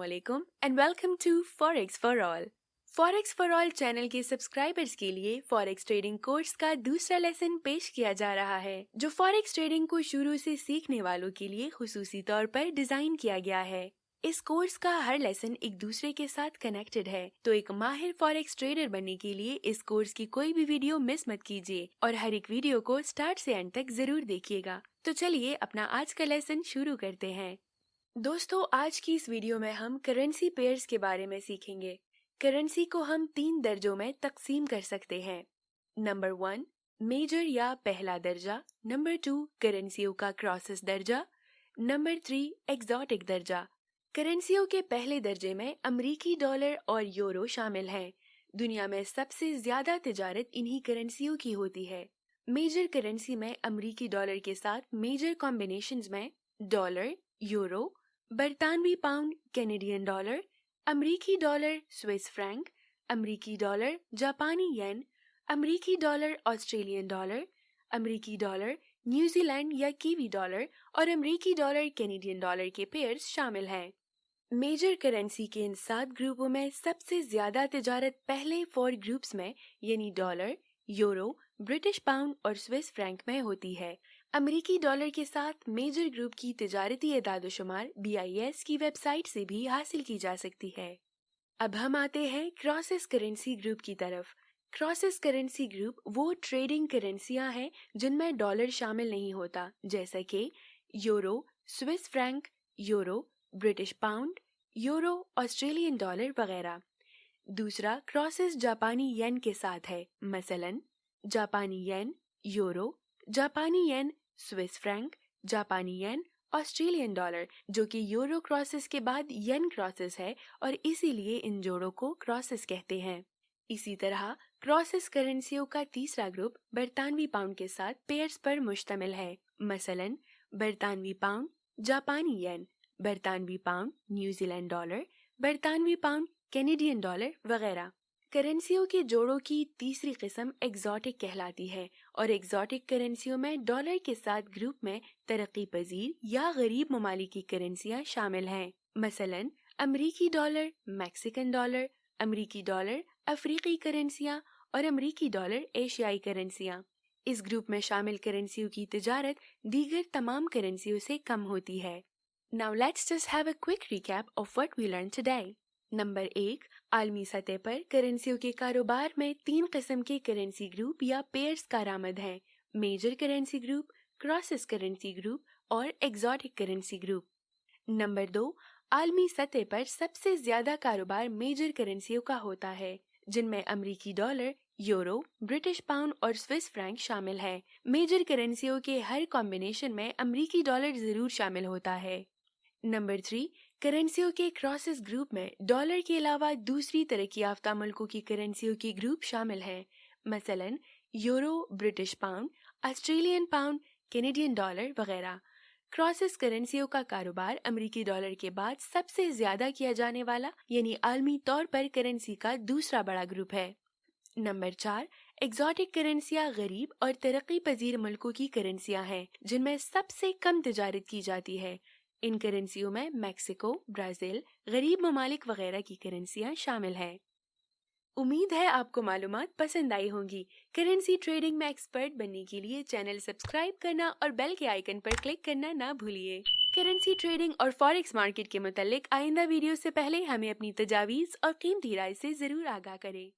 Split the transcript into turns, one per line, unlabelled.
अस्सलामुअलैकुम and welcome to forex for all. Forex for all channel के subscribers के लिए फॉरेक्स ट्रेडिंग कोर्स का दूसरा लेसन पेश किया जा रहा है, जो फॉरेक्स ट्रेडिंग को शुरू से सीखने वालों के लिए खुसूसी तौर पर डिजाइन किया गया है। इस कोर्स का हर लेसन एक दूसरे के साथ कनेक्टेड है, तो एक माहिर फॉरेक्स ट्रेडर बनने के लिए इस कोर्स की कोई भी वीडियो मिस मत कीजिए और हर एक वीडियो को स्टार्ट से एंड तक जरूर देखिएगा। तो चलिए अपना आज का लेसन शुरू करते हैं। दोस्तों, आज की इस वीडियो में हम करेंसी पेयर्स के बारे में सीखेंगे। करेंसी को हम 3 दर्जों में तकसीम कर सकते हैं। नंबर 1 मेजर या पहला दर्जा, नंबर 2 करेंसियों का क्रॉसेस दर्जा, नंबर 3 एग्जॉटिक दर्जा। करेंसियों के पहले दर्जे में अमरीकी डॉलर और यूरो शामिल हैं। दुनिया में सबसे ज्यादा तिजारत इन्हीं करेंसियों की होती है। मेजर करेंसी में अमरीकी डॉलर के साथ मेजर कॉम्बिनेशंस में डॉलर, यूरो, बरतानवी पाउंड, कैनेडियन डॉलर, अमरीकी डॉलर, स्विस फ्रैंक, अमरीकी डॉलर, जापानी येन, अमरीकी डॉलर, ऑस्ट्रेलियन डॉलर, अमरीकी डॉलर, न्यूजीलैंड या कीवी डॉलर और अमरीकी डॉलर, कैनेडियन डॉलर के पेयर्स शामिल हैं। मेजर करेंसी के इन 7 ग्रुपों में सबसे ज्यादा तिजारत पहले 4 ग्रुप्स में यानी डॉलर, यूरो, ब्रिटिश पाउंड और स्विस फ्रैंक में होती है। अमेरिकी डॉलर के साथ मेजर ग्रुप की तिजारती एदाद-ओ-शुमार BIS की वेबसाइट से भी हासिल की जा सकती है। अब हम आते हैं क्रॉसेस करेंसी ग्रुप की तरफ। क्रॉसेस करेंसी ग्रुप वो ट्रेडिंग करेंसियां हैं जिनमें डॉलर शामिल नहीं होता, जैसा कि euro, Swiss franc, euro, British pound, euro, Australian dollar वगैरह। दूसरा क्रॉसेस जापानी येन के साथ है, मसलन जापानी येन, यूरो, जापानी येन, स्विस फ्रैंक, जापानी येन, ऑस्ट्रेलियन डॉलर, जो कि यूरो क्रॉसेस के बाद येन क्रॉसेस है और इसीलिए इन जोड़ों को क्रॉसेस कहते हैं। इसी तरह क्रॉसेस करेंसियों का तीसरा ग्रुप बरतानवी पाउंड के साथ पेयर्स पर मुश्तमिल है, मसलन बरतानवी पाउंड, जापानी येन, बरतानवी पाउंड, न्यूजीलैंड डॉलर, बरतानवी पाउंड, कैनेडियन डॉलर वगैरह। करेंसियों के जोड़ों की तीसरी किस्म एग्जॉटिक कहलाती है और एग्जॉटिक करेंसियों में डॉलर के साथ ग्रुप में तरक्की पजीर या गरीब ममालिक की करेंसियां शामिल हैं, मसलन अमरीकी डॉलर, मैक्सिकन डॉलर, अमरीकी डॉलर, अफ्रीकी करेंसियां और अमरीकी डॉलर एशियाई करेंसियां। इस ग्रुप में शामिल करेंसियों की तिजारत दीगर तमाम करेंसियों से कम होती है। Now let's just have a quick recap of what we learned today. Number 1, आलमी सतह पर करेंसियों के कारोबार में 3 किस्म के करेंसी ग्रुप या पेयर्स कारआमद हैं, major currency group, crosses currency group और एग्जॉटिक करेंसी ग्रुप। नंबर 2, आलमी सतह पर सबसे ज्यादा कारोबार मेजर करेंसियों का होता है, जिनमें अमरीकी डॉलर, यूरो, ब्रिटिश पाउंड और स्विस फ्रैंक शामिल है। मेजर करेंसियों के हर कॉम्बिनेशन में अमरीकी डॉलर जरूर शामिल होता है। नंबर 3, करेंसियों के क्रॉसेस ग्रुप में डॉलर के अलावा दूसरी तरक्की याफ्ता मुल्कों की करेंसियों के ग्रुप शामिल हैं, मसलन euro, British pound, Australian pound, Canadian dollar वगैरह। क्रॉसेस करेंसियों का कारोबार अमेरिकी डॉलर के बाद सबसे ज्यादा किया जाने वाला यानी आलमी तौर पर करेंसी का दूसरा बड़ा ग्रुप है। नंबर 4, एग्जॉटिक करेंसियां गरीब और तरक्की पजीर मुल्कों की करेंसियां हैं, जिनमें सबसे कम तिजारत की जाती है। इन करेंसियों में मैक्सिको, ब्राजील, गरीब ममालिक वगैरह की करेंसियां शामिल हैं। उम्मीद है आपको मालूमात पसंद आई होंगी। करेंसी ट्रेडिंग में एक्सपर्ट बनने के लिए चैनल सब्सक्राइब करना और बेल के आइकन पर क्लिक करना ना भूलिए। करेंसी ट्रेडिंग और फॉरेक्स मार्केट के मुतालिक आइंदा वीडियो से पहले हमें अपनी तजावीज़ और कीमती राय से जरूर आगाह करें।